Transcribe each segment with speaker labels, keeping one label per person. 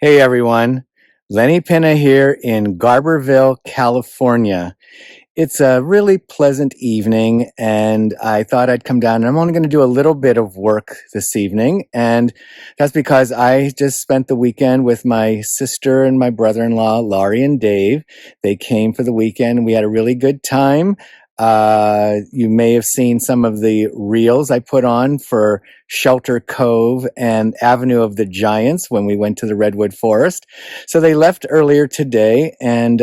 Speaker 1: Hey everyone, Lenny Pinna here in Garberville, California. It's a really pleasant evening, and I thought I'd come down. And I'm only going to do a little bit of work this evening, and that's because I just spent the weekend with my sister and my brother-in-law, Laurie and Dave. They came for the weekend, and we had a really good time. You may have seen some of the reels I put on for Shelter Cove and Avenue of the Giants when we went to the Redwood Forest. So they left earlier today, and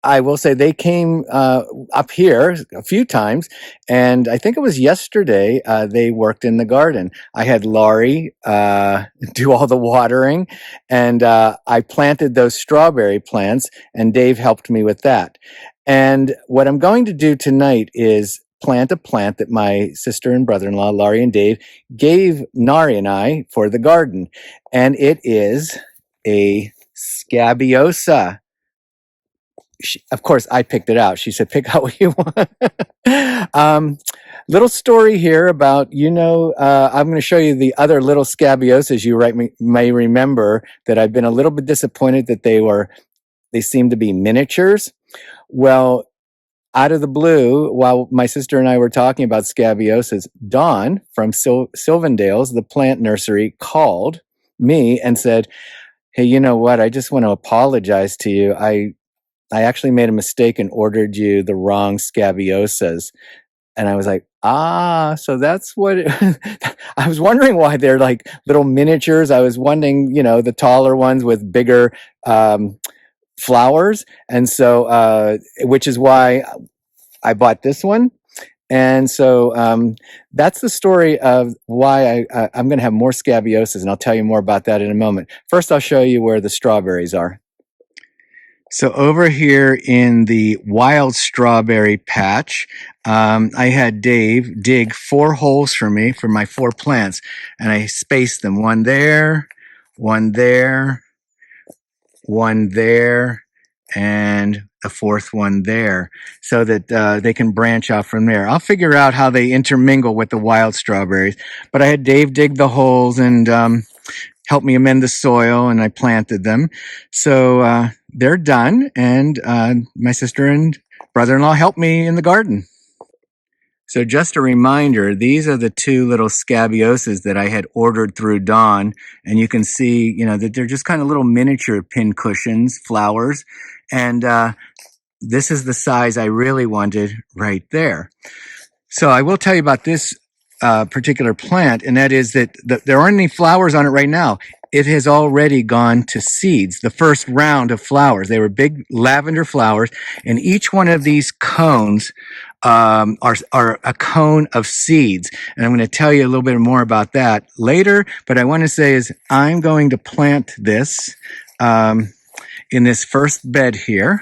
Speaker 1: I will say they came up here a few times, and I think it was yesterday they worked in the garden. I had Laurie do all the watering, and I planted those strawberry plants, and Dave helped me with that. And what I'm going to do tonight is plant a plant that my sister and brother-in-law, Laurie and Dave, gave Nari and I for the garden, and it is a Scabiosa. Of course, I picked it out. She said, pick out what you want. Little story here about, I'm going to show you the other little scabiosas you may remember that I've been a little bit disappointed that they seem to be miniatures. Well, out of the blue, while my sister and I were talking about scabiosas, Dawn from Sylvandale's, the plant nursery, called me and said, hey, you know what? I just want to apologize to you. I actually made a mistake and ordered you the wrong scabiosas. And I was like, so that's what I was wondering why they're like little miniatures. I was wondering, the taller ones with bigger flowers. And so, which is why I bought this one. And so that's the story of why I'm going to have more scabiosas. And I'll tell you more about that in a moment. First, I'll show you where the strawberries are. So over here in the wild strawberry patch, I had Dave dig 4 holes for me for my 4 plants, and I spaced them, one there, one there, one there, and a 4th one there, so that they can branch out from there. I'll figure out how they intermingle with the wild strawberries, but I had Dave dig the holes and helped me amend the soil, and I planted them. So they're done, and my sister and brother-in-law helped me in the garden. So just a reminder, these are the 2 little scabiosas that I had ordered through Dawn, and you can see, that they're just kind of little miniature pin cushions, flowers, and this is the size I really wanted right there. So I will tell you about this particular plant, and that is that there aren't any flowers on it right now. It has already gone to seeds, the first round of flowers. They were big lavender flowers, and each one of these cones are a cone of seeds. And I'm going to tell you a little bit more about that later, but I want to say is I'm going to plant this in this first bed here.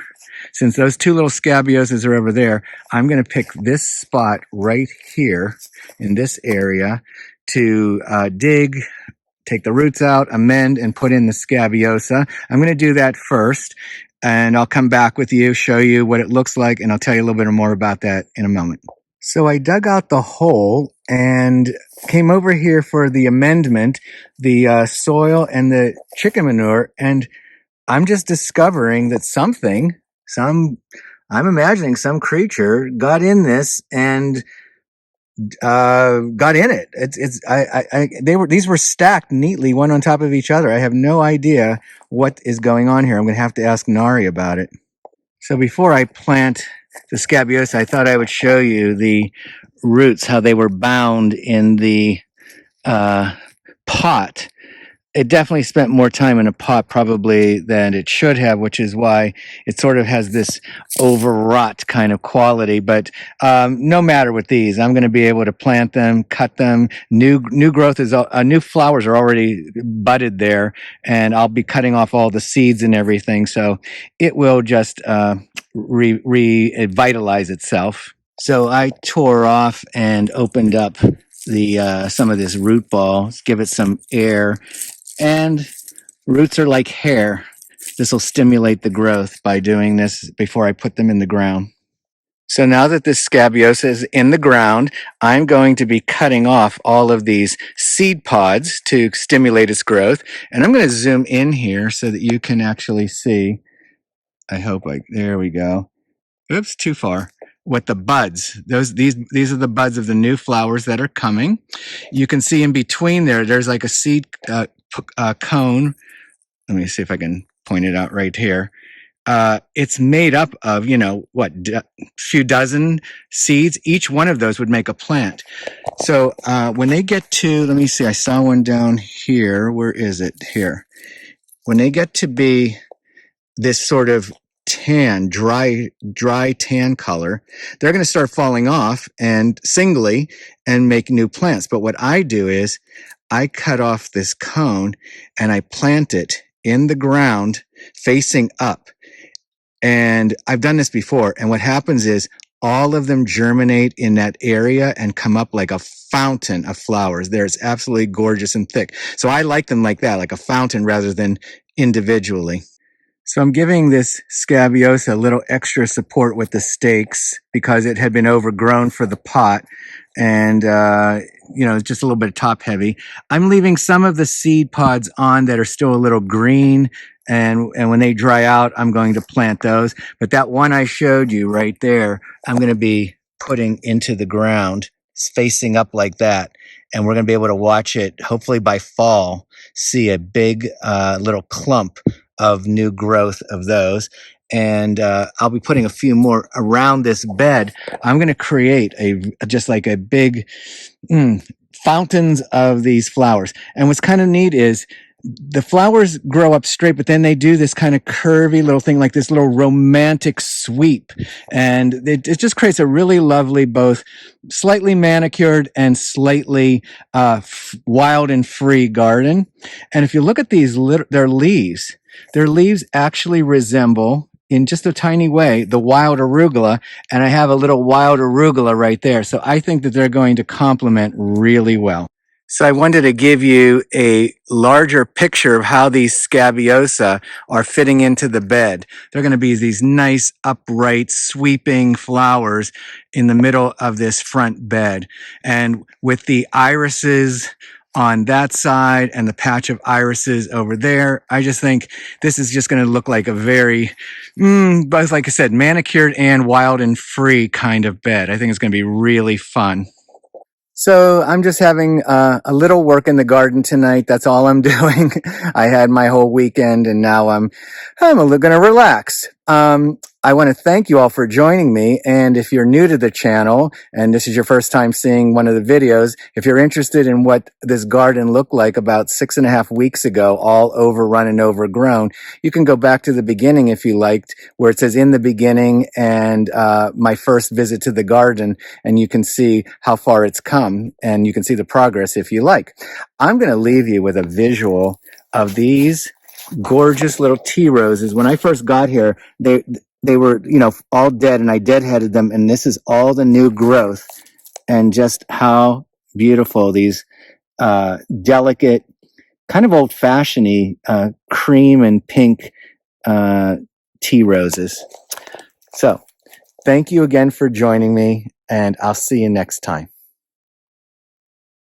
Speaker 1: Since those 2 little scabiosas are over there, I'm going to pick this spot right here in this area to dig, take the roots out, amend, and put in the scabiosa. I'm going to do that first, and I'll come back with you, show you what it looks like, and I'll tell you a little bit more about that in a moment. So I dug out the hole and came over here for the amendment, the soil and the chicken manure, and I'm just discovering that I'm imagining some creature got in this and got in it. These were stacked neatly, one on top of each other. I have no idea what is going on here. I'm going to have to ask Nari about it. So before I plant the scabiosa, I thought I would show you the roots, how they were bound in the pot. It definitely spent more time in a pot probably than it should have, which is why it sort of has this overwrought kind of quality. But no matter with these, I'm going to be able to plant them, cut them. New growth is new flowers are already budded there, and I'll be cutting off all the seeds and everything. So it will just revitalize itself. So I tore off and opened up the some of this root ball, give it some air. And roots are like hair. This will stimulate the growth by doing this before I put them in the ground. So now that this scabiosa is in the ground, I'm going to be cutting off all of these seed pods to stimulate its growth. And I'm going to zoom in here so that you can actually see. I hope there we go. Oops, too far. What the buds, these are the buds of the new flowers that are coming. You can see in between there's like a seed cone. Let me see if I can point it out right here. It's made up of, few dozen seeds. Each one of those would make a plant. So when they get to, let me see, I saw one down here. Where is it? Here. When they get to be this sort of dry tan color, they're going to start falling off and singly and make new plants. But what I do is I cut off this cone and I plant it in the ground facing up. And I've done this before. And what happens is all of them germinate in that area and come up like a fountain of flowers. They're absolutely gorgeous and thick. So I like them like that, like a fountain rather than individually. So I'm giving this Scabiosa a little extra support with the stakes because it had been overgrown for the pot and, just a little bit top heavy. I'm leaving some of the seed pods on that are still a little green. And when they dry out, I'm going to plant those. But that one I showed you right there, I'm going to be putting into the ground facing up like that. And we're going to be able to watch it, hopefully by fall, see a big little clump of new growth of those. And I'll be putting a few more around this bed. I'm going to create just like a big fountains of these flowers. And what's kind of neat is the flowers grow up straight, but then they do this kind of curvy little thing, like this little romantic sweep. And it just creates a really lovely, both slightly manicured and slightly wild and free garden. And if you look at their leaves actually resemble, in just a tiny way, the wild arugula. And I have a little wild arugula right there. So I think that they're going to complement really well. So I wanted to give you a larger picture of how these Scabiosa are fitting into the bed. They're going to be these nice, upright, sweeping flowers in the middle of this front bed. And with the irises on that side and the patch of irises over there, I just think this is just going to look like a very, both, like I said, manicured and wild and free kind of bed. I think it's going to be really fun. So I'm just having a little work in the garden tonight. That's all I'm doing. I had my whole weekend, and now I'm going to relax. I want to thank you all for joining me. And if you're new to the channel and this is your first time seeing one of the videos, if you're interested in what this garden looked like about 6.5 weeks ago, all overrun and overgrown, you can go back to the beginning if you liked, where it says in the beginning and my first visit to the garden, and you can see how far it's come and you can see the progress if you like. I'm going to leave you with a visual of these gorgeous little tea roses. When I first got here, they were, all dead, and I deadheaded them. And this is all the new growth, and just how beautiful these delicate, kind of old-fashioned cream and pink tea roses. So thank you again for joining me, and I'll see you next time.